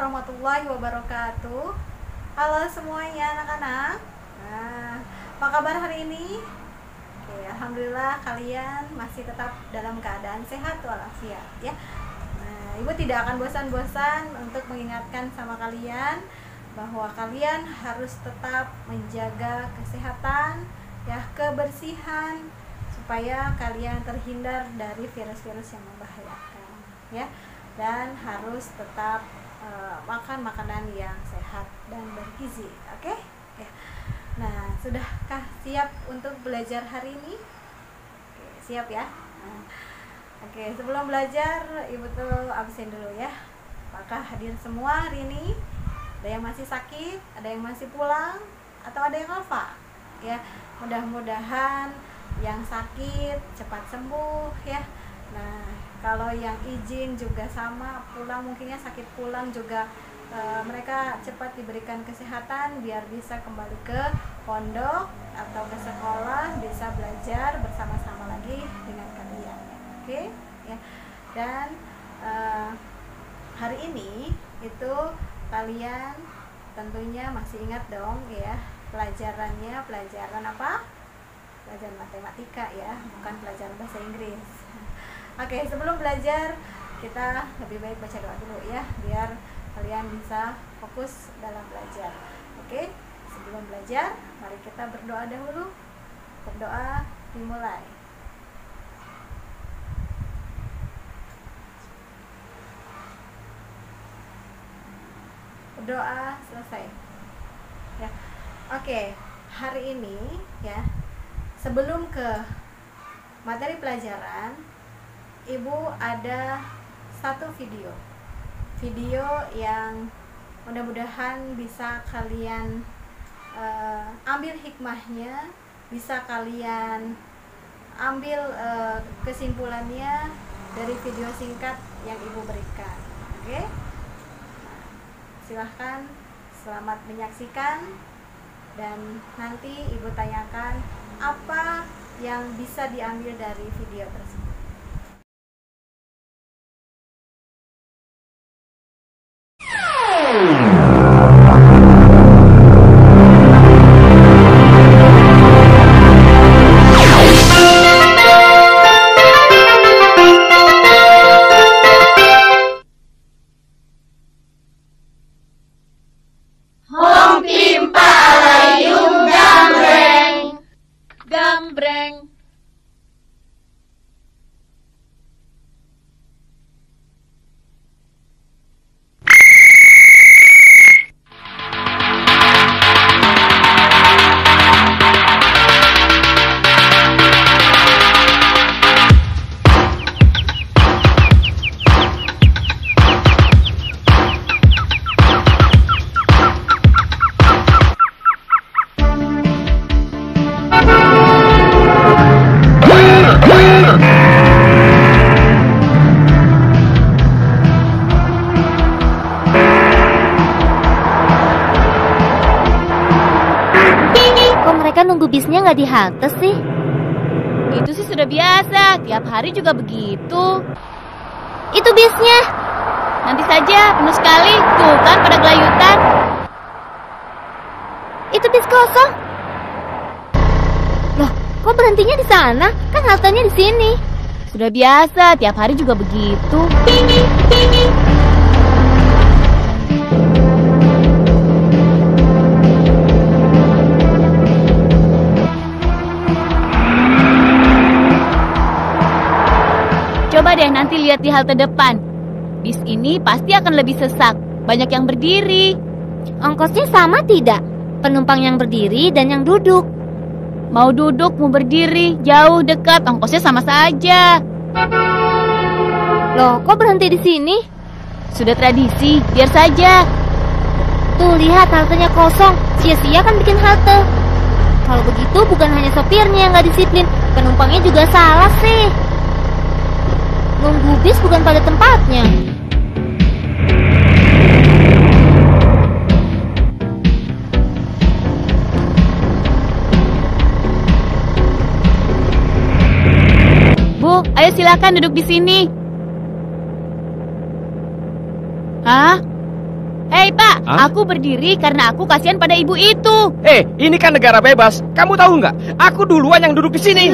warahmatullahi wabarakatuh. Halo semuanya anak-anak. Nah, apa kabar hari ini? Oke, alhamdulillah kalian masih tetap dalam keadaan sehat walafiat ya. Nah, Ibu tidak akan bosan-bosan untuk mengingatkan sama kalian bahwa kalian harus tetap menjaga kesehatan ya, kebersihan, supaya kalian terhindar dari virus-virus yang membahayakan ya, dan harus tetap makan makanan yang sehat dan bergizi. Oke? Ya. Nah, sudahkah siap untuk belajar hari ini? Oke, siap ya. Nah, oke, sebelum belajar Ibu tuh absen dulu ya. Apakah hadir semua hari ini? Ada yang masih sakit, ada yang masih pulang, atau ada yang alfa? Ya, mudah-mudahan yang sakit cepat sembuh ya. Nah, kalau yang izin juga sama, pulang mungkinnya sakit pulang juga, mereka cepat diberikan kesehatan biar bisa kembali ke pondok atau ke sekolah, bisa belajar bersama-sama lagi dengan kalian. Oke ya. Dan hari ini itu kalian tentunya masih ingat dong ya, pelajarannya pelajaran apa? Pelajaran matematika ya, bukan pelajaran bahasa Inggris. Oke, sebelum belajar kita lebih baik baca doa dulu ya, biar kalian bisa fokus dalam belajar. Oke, sebelum belajar mari kita berdoa dahulu. Berdoa dimulai. Berdoa selesai ya. Oke, hari ini ya, sebelum ke materi pelajaran, Ibu ada satu video yang mudah-mudahan bisa kalian ambil hikmahnya, bisa kalian ambil kesimpulannya dari video singkat yang Ibu berikan. Oke? Nah, silahkan selamat menyaksikan, dan nanti Ibu tanyakan apa yang bisa diambil dari video tersebut. Nunggu bisnya nggak di halte sih? Itu sih sudah biasa, tiap hari juga begitu. Itu bisnya. Nanti saja, penuh sekali. Tuh kan pada gelayutan. Itu bis kosong. Loh, kok berhentinya di sana? Kan haltenya di sini. Sudah biasa, tiap hari juga begitu. Coba deh nanti lihat di halte depan. Bis ini pasti akan lebih sesak. Banyak yang berdiri. Ongkosnya sama tidak? Penumpang yang berdiri dan yang duduk. Mau duduk, mau berdiri, jauh, dekat, ongkosnya sama saja. Loh, kok berhenti di sini? Sudah tradisi, biar saja. Tuh, lihat haltenya kosong. Sia-sia kan bikin halte. Kalau begitu bukan hanya sopirnya yang nggak disiplin, penumpangnya juga salah sih. Nunggu bis bukan pada tempatnya. Bu, ayo silakan duduk di sini. Hah? Hei Pak, Hah? aku berdiri karena aku kasihan pada ibu itu. Ini kan negara bebas. Kamu tahu nggak? Aku duluan yang duduk di sini.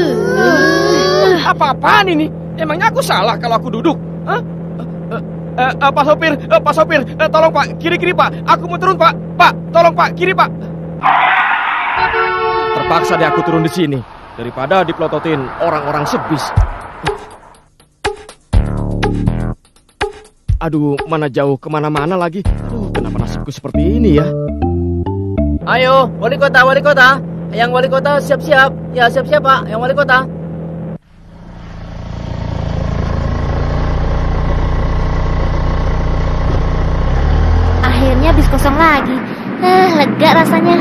Apa-apaan ini? Emangnya aku salah kalau aku duduk? Hah? Pak sopir, tolong Pak, kiri Pak. Aku mau turun Pak. Pak, tolong Pak, kiri Pak. Terpaksa deh aku turun di sini daripada dipelototin orang-orang sebis. Aduh, mana jauh kemana-mana lagi. Aduh, kenapa nasibku seperti ini ya? Ayo, wali kota. Yang wali kota siap-siap. Ya, siap-siap Pak, yang wali kota. Akhirnya bis kosong lagi. Lega rasanya.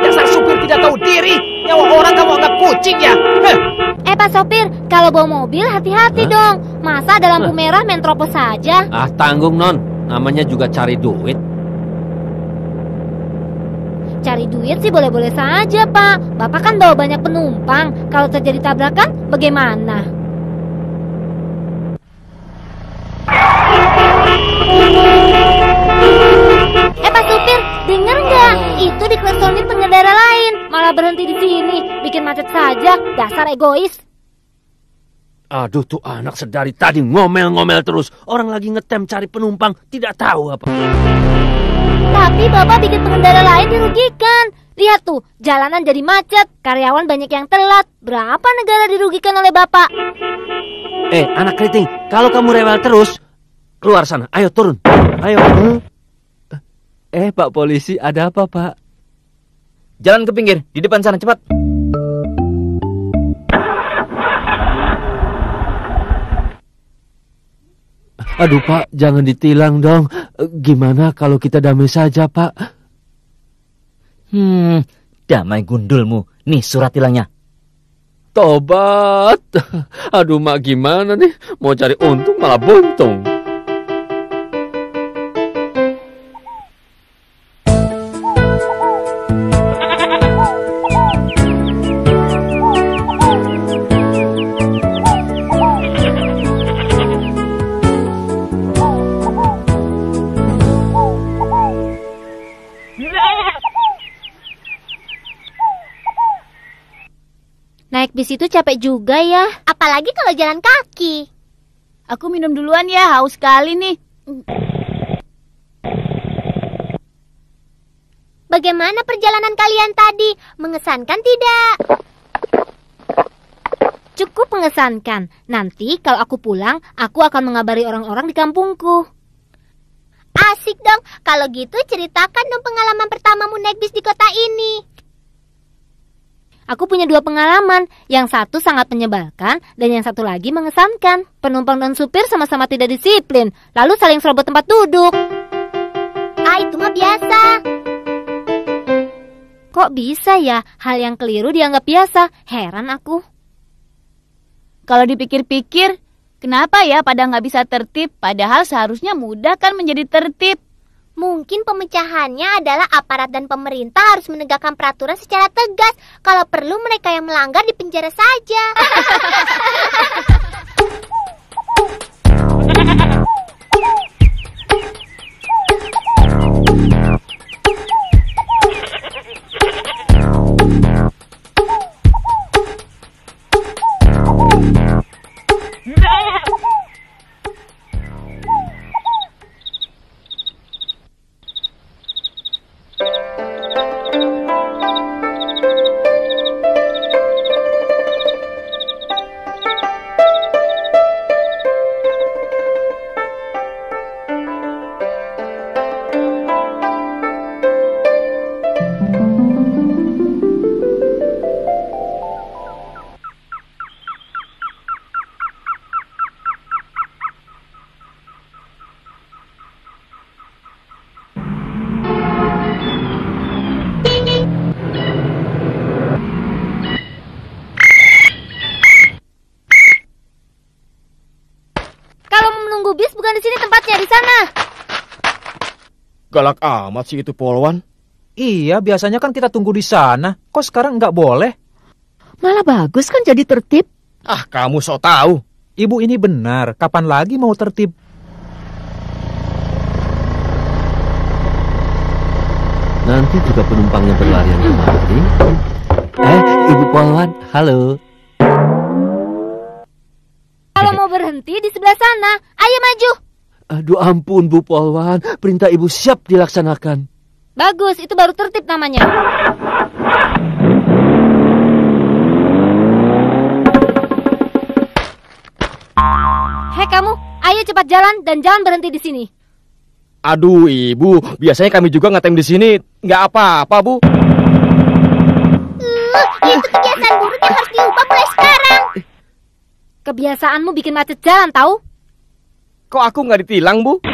Dasar supir tidak tahu diri. Nyawa orang kamu anggap kucing ya? Pak sopir, kalau bawa mobil hati-hati dong. Masa ada lampu merah main terobos saja? Ah, tanggung non. Namanya juga cari duit. Cari duit sih boleh-boleh saja, Pak. Bapak kan bawa banyak penumpang. Kalau terjadi tabrakan, bagaimana? Pak supir, dengar nggak? Itu diklaksonin pengendara lain. Malah berhenti di sini, bikin macet saja. Dasar egois. Aduh, tuh anak sedari tadi ngomel-ngomel terus. Orang lagi ngetem cari penumpang, tidak tahu apa. Tapi Bapak bikin pengendara lain dirugikan. Lihat tuh, jalanan jadi macet, karyawan banyak yang telat. Berapa negara dirugikan oleh Bapak? Anak keriting, kalau kamu rewel terus, keluar sana. Ayo turun. Ayo. Pak polisi, ada apa Pak? Jalan ke pinggir, di depan sana, cepat. Aduh Pak, jangan ditilang dong. Gimana kalau kita damai saja Pak? Damai gundulmu. Nih surat tilangnya. Tobat. Aduh Mak, gimana nih? Mau cari untung malah buntung. Naik bis itu capek juga ya. Apalagi kalau jalan kaki. Aku minum duluan ya, haus sekali nih. Bagaimana perjalanan kalian tadi? Mengesankan tidak? Cukup mengesankan. Nanti kalau aku pulang, aku akan mengabari orang-orang di kampungku. Asik dong. Kalau gitu ceritakan dong pengalaman pertamamu naik bis di kota ini. Aku punya 2 pengalaman. Yang satu sangat menyebalkan dan yang satu lagi mengesankan. Penumpang dan supir sama-sama tidak disiplin, lalu saling serobot tempat duduk. Itu mah biasa. Kok bisa ya hal yang keliru dianggap biasa? Heran aku. Kalau dipikir-pikir, kenapa ya pada nggak bisa tertib? Padahal seharusnya mudah kan menjadi tertib. Mungkin pemecahannya adalah aparat dan pemerintah harus menegakkan peraturan secara tegas. Kalau perlu mereka yang melanggar dipenjara saja. Bis bukan di sini tempatnya, di sana. Galak amat sih itu polwan. Iya, biasanya kan kita tunggu di sana. Kok sekarang nggak boleh? Malah bagus kan jadi tertib. Ah, kamu sok tahu. Ibu ini benar, kapan lagi mau tertib? Nanti juga penumpangnya berlarian kemari. Ibu Polwan, halo. Kalau mau berhenti di sebelah sana, ayo maju. Aduh ampun Bu Polwan, perintah Ibu siap dilaksanakan. Bagus, itu baru tertib namanya. Hei kamu, ayo cepat jalan dan jangan berhenti di sini. Aduh Ibu, biasanya kami juga ngetem di sini. Nggak apa-apa Bu. Itu kebiasaan buruk yang harus diubah mulai sekarang. Kebiasaanmu bikin macet jalan, tahu? Kok aku nggak ditilang Bu?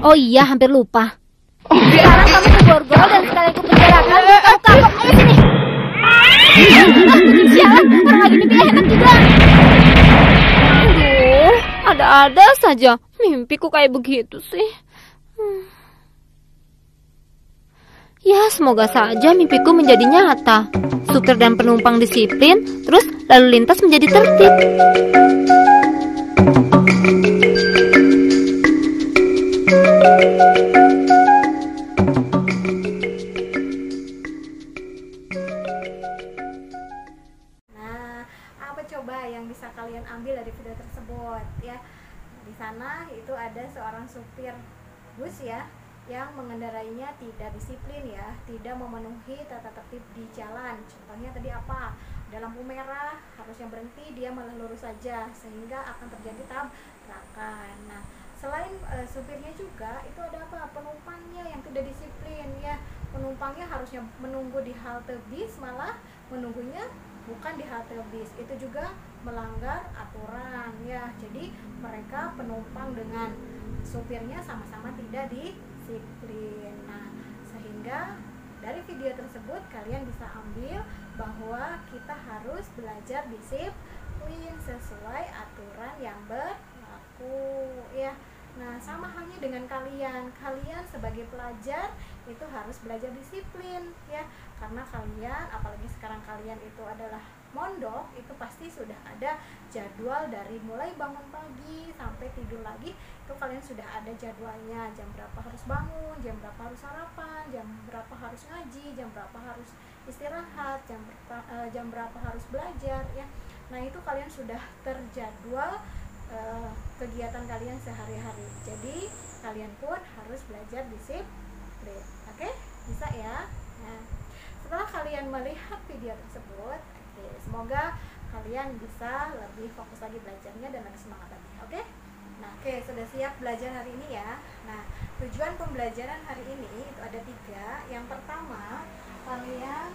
Oh iya, hampir lupa. Sekarang kamu ke borgol dan sekalian aku penjarakan. Kau kapok, ayo sini. Sialan, orang lagi mimpi enak juga. Aduh, ada-ada saja. Mimpiku kayak begitu sih. Ya, semoga saja mimpiku menjadi nyata. Supir dan penumpang disiplin, terus lalu lintas menjadi tertib. Nah, apa coba yang bisa kalian ambil dari video tersebut ya? Di sana itu ada seorang supir bus ya, yang mengendarainya tidak disiplin ya, tidak memenuhi tata tertib di jalan. Contohnya tadi apa? Ada lampu merah, harusnya berhenti, dia malah lurus saja, sehingga akan terjadi tabrakan. Nah, selain supirnya juga, itu ada apa? Penumpangnya yang tidak disiplin ya. Penumpangnya harusnya menunggu di halte bis, malah menunggunya bukan di halte bis. Itu juga melanggar aturan ya. Jadi mereka penumpang dengan supirnya sama-sama tidak disiplin. Nah, sehingga dari video tersebut kalian bisa ambil bahwa kita harus belajar disiplin sesuai aturan yang berlaku ya. Nah, sama halnya dengan kalian sebagai pelajar itu harus belajar disiplin ya, karena kalian, apalagi sekarang kalian itu adalah mondok, itu pasti sudah ada jadwal dari mulai bangun pagi sampai tidur lagi, itu kalian sudah ada jadwalnya, jam berapa harus bangun, jam berapa harus sarapan, jam berapa harus ngaji, jam berapa harus istirahat, jam berapa harus belajar ya. Nah, itu kalian sudah terjadwal kegiatan kalian sehari-hari. Jadi kalian pun harus belajar disiplin. Oke? Bisa ya? Nah, setelah kalian melihat video tersebut, semoga kalian bisa lebih fokus lagi belajarnya dan lebih semangat lagi. Oke? Nah, sudah siap belajar hari ini ya. Nah, tujuan pembelajaran hari ini itu ada 3. Yang pertama, kalian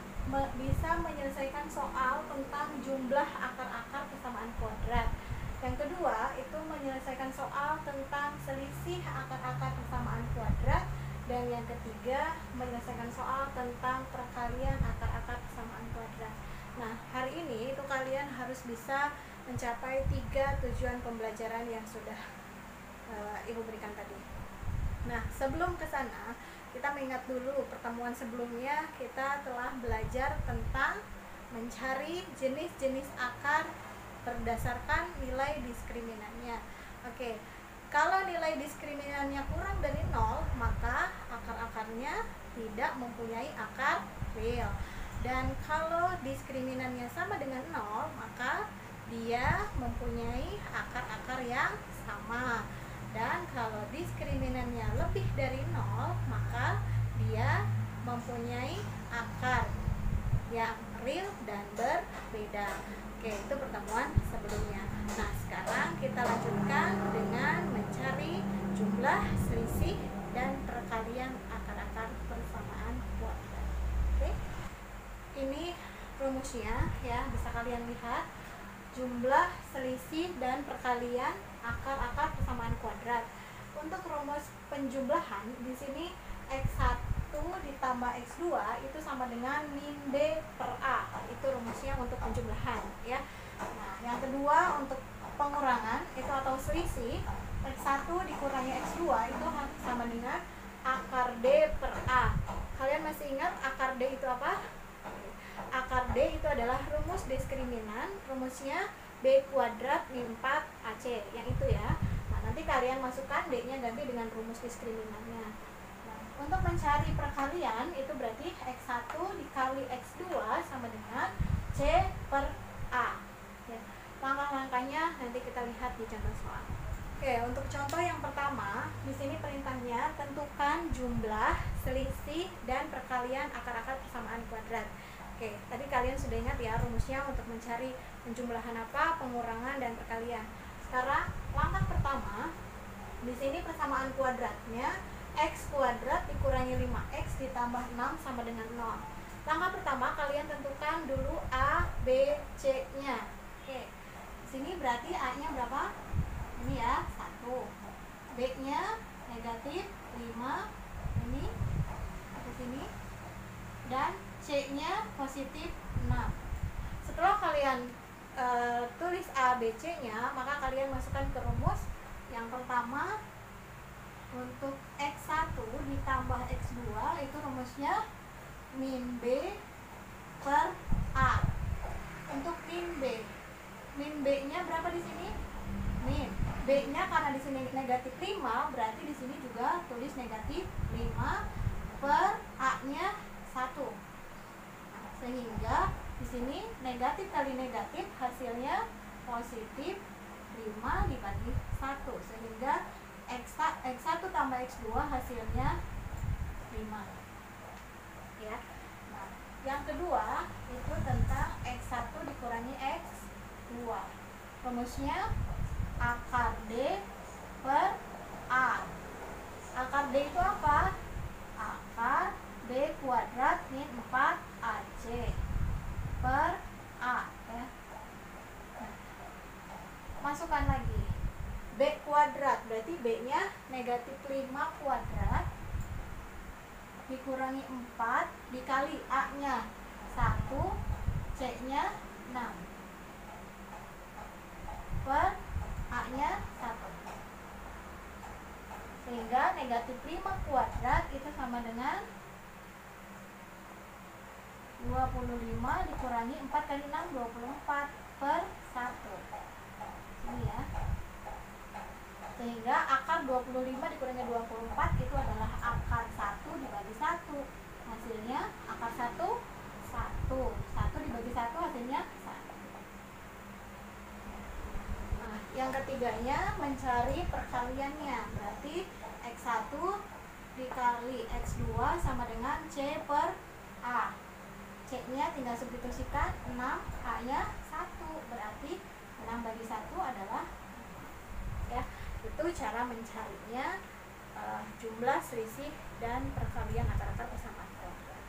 bisa menyelesaikan soal tentang jumlah akar-akar persamaan kuadrat. Yang kedua, itu menyelesaikan soal tentang selisih akar-akar persamaan kuadrat. Dan yang ketiga, menyelesaikan soal tentang perkalian akar-akar persamaan kuadrat. Nah, hari ini itu kalian harus bisa mencapai 3 tujuan pembelajaran yang sudah Ibu berikan tadi. Nah, sebelum ke sana, kita mengingat dulu pertemuan sebelumnya kita telah belajar tentang mencari jenis-jenis akar berdasarkan nilai diskriminannya. Oke, kalau nilai diskriminannya kurang dari 0, maka akar-akarnya tidak mempunyai akar real. Dan kalau diskriminannya sama dengan 0, maka dia mempunyai akar-akar yang sama. Dan kalau diskriminannya lebih dari 0, maka dia mempunyai akar yang real dan berbeda. Oke, itu pertemuan sebelumnya. Nah, sekarang kita lanjutkan dengan mencari jumlah, selisih, dan perkalian akar-akar persamaan kuadrat. Oke, ini rumusnya ya, bisa kalian lihat. Jumlah, selisih, dan perkalian akar-akar persamaan kuadrat. Untuk rumus penjumlahan, di sini X1 ditambah X2 itu sama dengan min D per A. Itu rumusnya untuk penjumlahan ya. Nah, yang kedua untuk pengurangan itu atau selisih, X1 dikurangi X2 itu sama dengan akar D per A. Kalian masih ingat akar D itu apa? Akar D D itu adalah rumus diskriminan. Rumusnya B kuadrat min 4AC, yang itu ya. Nah, nanti kalian masukkan D-nya ganti dengan rumus diskriminannya. Nah, untuk mencari perkalian itu berarti X1 dikali X2 sama dengan C per A. Ya. Langkah-langkahnya nanti kita lihat di contoh soal. Oke, untuk contoh yang pertama, di sini perintahnya tentukan jumlah, selisih, dan perkalian akar-akar persamaan kuadrat. Oke, tadi kalian sudah ingat ya rumusnya untuk mencari penjumlahan apa, pengurangan, dan perkalian. Sekarang langkah pertama, di sini persamaan kuadratnya X kuadrat dikurangi 5X ditambah 6 sama dengan 0. Langkah pertama kalian tentukan dulu A, B, C-nya. Oke, di sini berarti A-nya berapa? Ini ya, 1. B-nya negatif 5, ini ke sini, dan C-nya positif 6. Setelah kalian tulis A, B, C-nya, maka kalian masukkan ke rumus. Yang pertama, untuk X1 ditambah X2 itu rumusnya min B per A. Untuk min B-nya berapa di sini? Min B-nya karena di sini negatif 5, berarti di sini juga tulis negatif 5 per A-nya 1. Nah, sehingga di sini negatif kali negatif hasilnya positif 5 dibagi 1, sehingga X1 tambah X2 hasilnya 5. Ya. Nah, yang kedua itu tentang X1 dikurangi X2. Rumusnya akar D per A. Akar D itu apa? Akar B kuadrat min 4AC per A ya. Nah, masukkan lagi B kuadrat, berarti B-nya negatif 5 kuadrat dikurangi 4 dikali A-nya 1, C-nya 6 per A-nya 1. Sehingga negatif 5 kuadrat itu sama dengan 25 dikurangi 4 kali 6, 24 per 1. Ini ya. Sehingga akar 25 dikurangi 24 itu adalah akar 1 dibagi 1. Hasilnya akar 1, 1 dibagi 1 hasilnya 1. Nah, yang ketiganya mencari perkaliannya. Berarti X1 dikali X2 sama dengan C per A. C-nya tinggal substitusikan 6, A-nya 1. Berarti 6 bagi 1 adalah ya. Itu cara mencarinya jumlah, selisih, dan perkalian akar-akar persamaan kuadrat.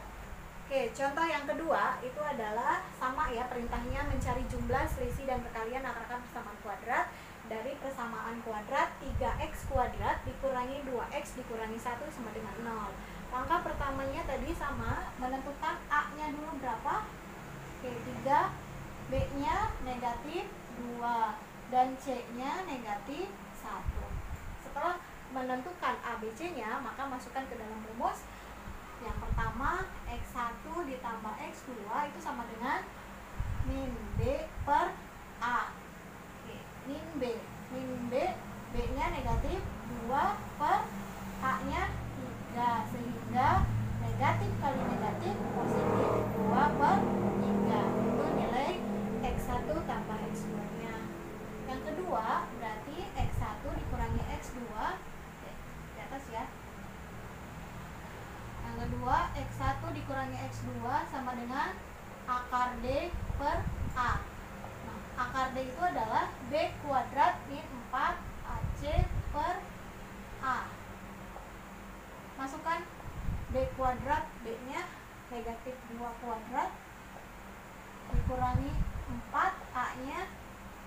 Oke, contoh yang kedua itu adalah sama ya, perintahnya mencari jumlah, selisih, dan perkalian akar-akar persamaan kuadrat dari persamaan kuadrat 3x kuadrat dikurangi 2x dikurangi 1 sama dengan 0. Langkah pertamanya tadi sama, menentukan A-nya dulu berapa? Oke, 3, B-nya negatif 2, dan C-nya negatif 1. Setelah menentukan A, B, C-nya, maka masukkan ke dalam rumus. Yang pertama, X1 ditambah X2 itu sama dengan min B per A. Oke, min B. B-nya negatif 2 per A-nya 3. Sehingga negatif kali negatif positif 2 per 3. Itu nilai X1 tambah X2-nya. Yang kedua, berarti X1 dikurangi X2 di atas ya. Yang kedua, X1 dikurangi X2 sama dengan akar D per A. Nah, akar D itu adalah B kuadrat min 4AC per A. Masukkan B kuadrat, B-nya negatif 2 kuadrat dikurangi 4, A-nya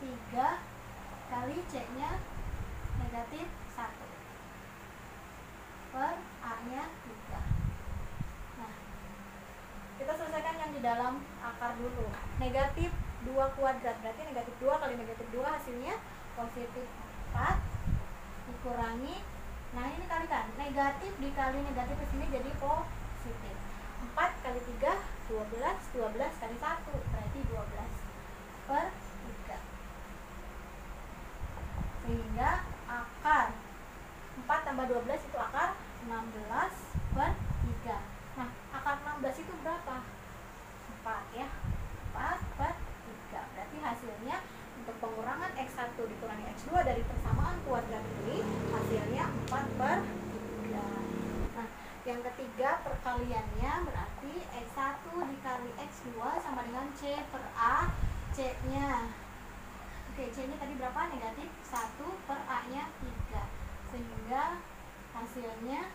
3 kali C-nya negatif 1 per A-nya 3. Nah, kita selesaikan yang di dalam akar dulu. Negatif 2 kuadrat, berarti negatif 2 kali negatif 2 hasilnya positif 4 dikurangi, nah ini kalikan, negatif dikali negatif di sini jadi positif. 4 kali 3 12 kali 1 berarti 12/3. Sehingga akar 4 tambah 12 itu akar 16/3. Nah, akar 16 itu berapa? 4 ya. 4/3. Berarti hasilnya untuk pengurangan X1 dikurangi X2 dari persamaan kuadrat ini hasilnya 4/3. Nah, yang ketiga perkaliannya berarti X1 dikali X2 sama dengan C per A. C-nya, oke, C-nya tadi berapa? Negatif 1 per A-nya 3. Sehingga hasilnya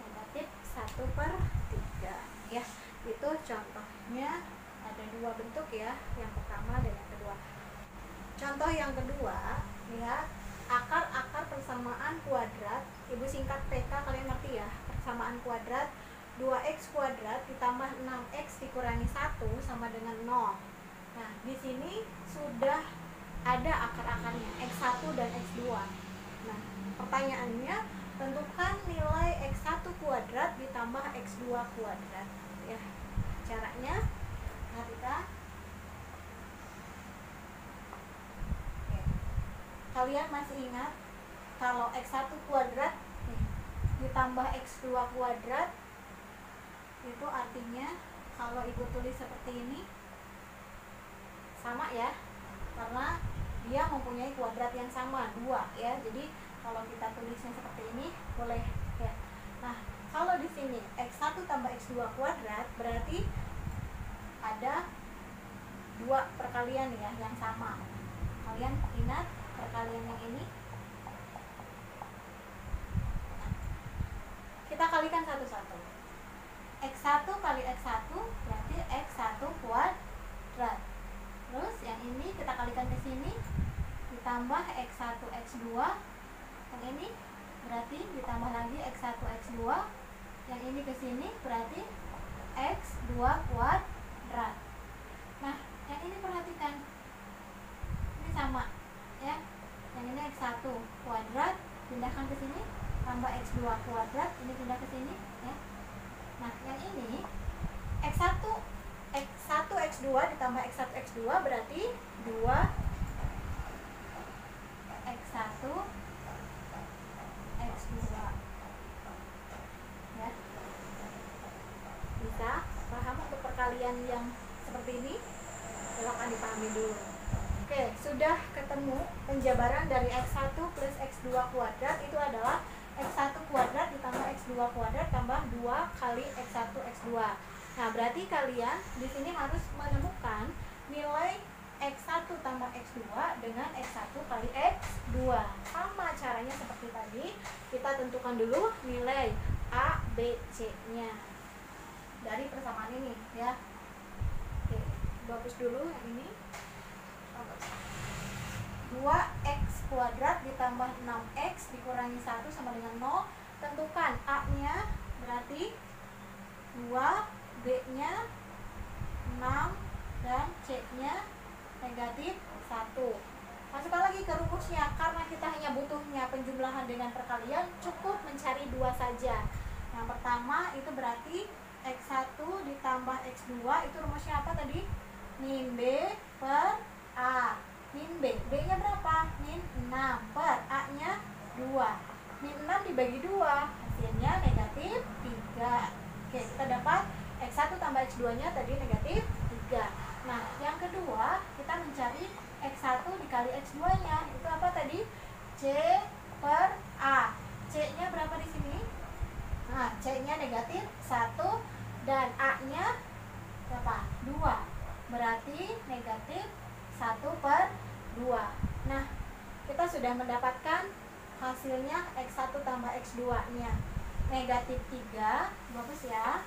negatif 1/3 ya. Itu contohnya, ada dua bentuk ya, yang pertama dan yang kedua. Contoh yang kedua, lihat akar-akar persamaan kuadrat. Ibu singkat PK, kalian ngerti ya? Persamaan kuadrat 2x kuadrat ditambah 6x dikurangi 1 sama dengan 0. Nah, di sini sudah ada akar-akarnya X1 dan X2. Nah, pertanyaannya tentukan nilai X1 kuadrat ditambah X2 kuadrat ya. Caranya perhatikan. Oke. Kalian masih ingat kalau X1 kuadrat nih, ditambah X2 kuadrat itu artinya kalau ibu tulis seperti ini sama ya, karena dia mempunyai kuadrat yang sama 2 ya. Jadi kalau kita tulisnya seperti ini boleh ya. Nah, kalau di sini X1 tambah X2 kuadrat berarti ada 2 perkalian ya yang sama. Kalian ingat perkalian yang ini? Nah, kita kalikan satu-satu. X1 kali X1 berarti X1 kuadrat. Terus yang ini kita kalikan ke sini ditambah X1 X2. Yang ini berarti ditambah lagi X1 X2. Yang ini ke sini berarti X2 kuadrat. Nah, yang ini perhatikan. Ini sama ya. Yang ini X1 kuadrat pindahkan ke sini tambah X2 kuadrat, ini pindah ke sini ya. Nah, yang ini X1 X2 ditambah X1 X2 berarti 2 X1 X2 ya. Bisa paham untuk perkalian yang seperti ini? Silakan dipahami dulu. Oke, sudah ketemu penjabaran dari X1 plus X2 kuadrat itu adalah X1 kuadrat ditambah X2 kuadrat tambah 2 kali X1 X2. Nah, berarti kalian di sini harus menemukan nilai X1 tambah X2 dengan X1 kali X2. Sama caranya seperti tadi, kita tentukan dulu nilai A, B, C-nya dari persamaan ini ya. Oke, hapus dulu yang ini. 2x kuadrat ditambah 6x dikurangi 1 sama dengan 0. Tentukan A-nya berarti 2, B-nya 6, dan C-nya negatif 1. Masukkan lagi ke rumusnya. Karena kita hanya butuhnya penjumlahan dengan perkalian, cukup mencari 2 saja. Yang pertama itu berarti X1 ditambah X2, itu rumusnya apa tadi? Min B per A. Min B, B-nya berapa? Min 6 per A-nya 2. Min 6 dibagi 2, hasilnya negatif 3. Oke, kita dapat X1 tambah X2-nya tadi negatif 3. Nah, yang kedua, kita mencari X1 dikali X2-nya. Itu apa tadi? C per A. C-nya berapa di sini? Nah, C-nya negatif 1 dan A-nya berapa? 2. Berarti negatif 1 per 2. Nah, kita sudah mendapatkan hasilnya X1 tambah X2-nya negatif 3. Bagus ya.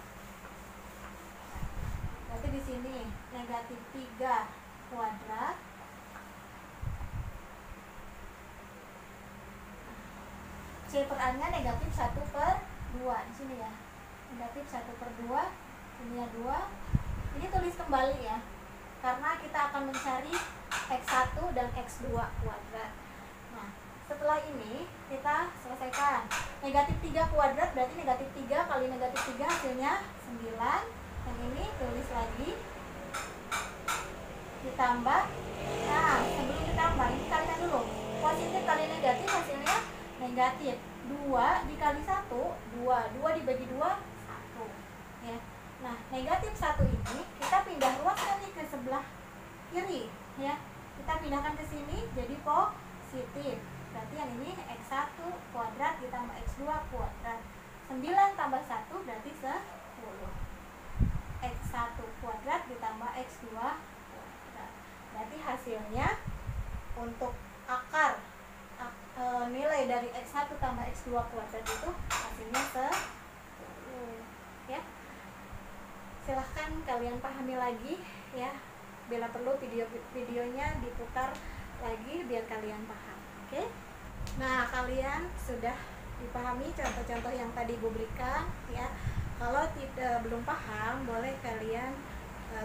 Berarti di sini negatif 3 kuadrat C per A-nya negatif 1 per 2 di sini ya. Negatif 1 per 2, ini ya 2. Ini tulis kembali ya. Karena kita akan mencari X1 dan X2 kuadrat. Nah, setelah ini kita selesaikan. Negatif 3 kuadrat berarti negatif 3 kali negatif 3 hasilnya 9. ini tulis lagi, ditambah. Nah, sebelum ditambah ini kalikan dulu, positif kali negatif hasilnya negatif. 2 dikali 1, 2 dibagi 2, 1 ya. Nah, negatif 1 ini kita pindah ruaskan nih ke sebelah kiri ya. Kita pindahkan ke sini jadi positif. Berarti yang ini x1 kuadrat ditambah x2 kuadrat. 9 tambah 1 berarti 10. X1 kuadrat ditambah x2 kuadrat. Berarti hasilnya untuk akar nilai dari x1 tambah x2 kuadrat itu hasilnya 10 ya. Silahkan kalian pahami lagi ya. Bila perlu videonya diputar lagi biar kalian paham. Oke? Nah, kalian sudah dipahami contoh-contoh yang tadi gue berikan ya. Kalau belum paham, boleh kalian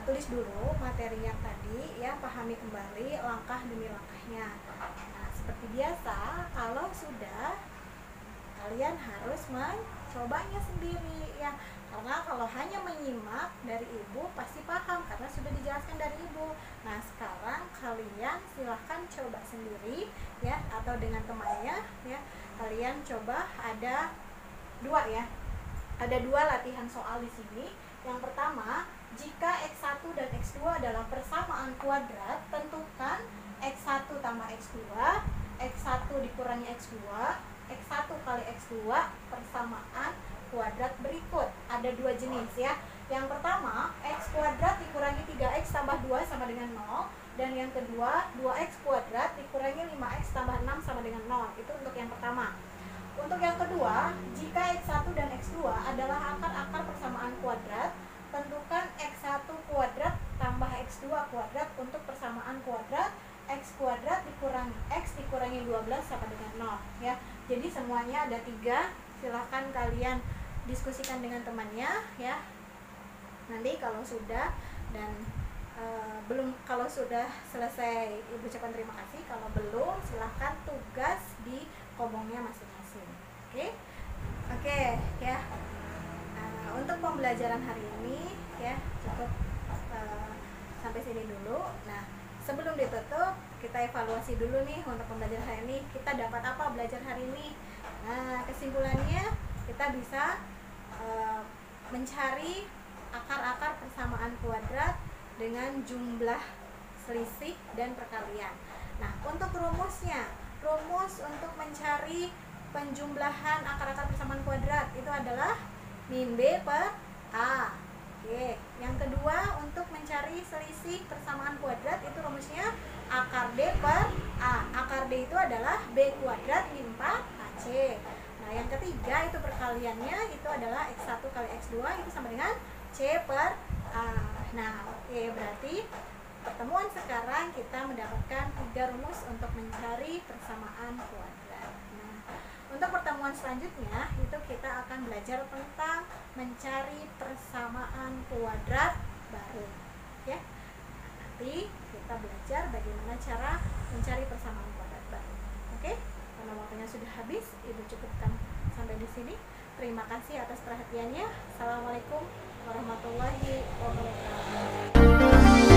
tulis dulu materi yang tadi ya, pahami kembali langkah demi langkahnya. Nah, seperti biasa, kalau sudah, kalian harus mencobanya sendiri ya. Karena kalau hanya menyimak dari ibu pasti paham karena sudah dijelaskan dari ibu. Nah, sekarang kalian silahkan coba sendiri ya, atau dengan temannya ya. Kalian coba, ada 2 ya. Ada 2 latihan soal di sini. Yang pertama, jika x1 dan x2 adalah persamaan kuadrat, tentukan x1 tambah x2, x1 dikurangi x2, x1 kali x2 persamaan kuadrat berikut. Ada 2 jenis ya. Yang pertama, x kuadrat dikurangi 3x tambah 2 sama dengan 0. Dan yang kedua, 2x kuadrat dikurangi 5x tambah 6 sama dengan 0. Itu untuk yang pertama. Untuk yang kedua, jika x1 dan x2 adalah akar-akar persamaan kuadrat, tentukan x1 kuadrat tambah x2 kuadrat untuk persamaan kuadrat x kuadrat dikurangi x dikurangi 12 sama dengan 0 ya. Jadi semuanya ada 3. Silahkan kalian diskusikan dengan temannya ya. Nanti kalau sudah dan kalau sudah selesai ibu ucapkan terima kasih. Kalau belum, silahkan tugas di kobongnya masing-masing. Oke ya. Untuk pembelajaran hari ini ya cukup sampai sini dulu. Nah, sebelum ditutup, kita evaluasi dulu nih untuk pembelajaran hari ini. Kita dapat apa belajar hari ini? Nah, kesimpulannya kita bisa mencari akar-akar persamaan kuadrat dengan jumlah selisih dan perkalian. Nah, untuk rumusnya, rumus untuk mencari penjumlahan akar-akar persamaan kuadrat itu adalah min B per A. Oke. Yang kedua, untuk mencari selisih persamaan kuadrat itu rumusnya akar D per A. Akar D itu adalah B kuadrat min 4AC. Nah, yang ketiga itu perkaliannya itu adalah X1 kali X2 itu sama dengan C per A. Nah, oke, berarti pertemuan sekarang kita mendapatkan 3 rumus untuk mencari persamaan kuadrat. Nah, untuk pertemuan selanjutnya itu kita akan belajar tentang mencari persamaan kuadrat baru ya. Nanti kita belajar bagaimana cara mencari persamaan kuadrat baru. Oke? Karena waktunya sudah habis, ibu cukupkan sampai di sini. Terima kasih atas perhatiannya. Assalamualaikum warahmatullahi wabarakatuh.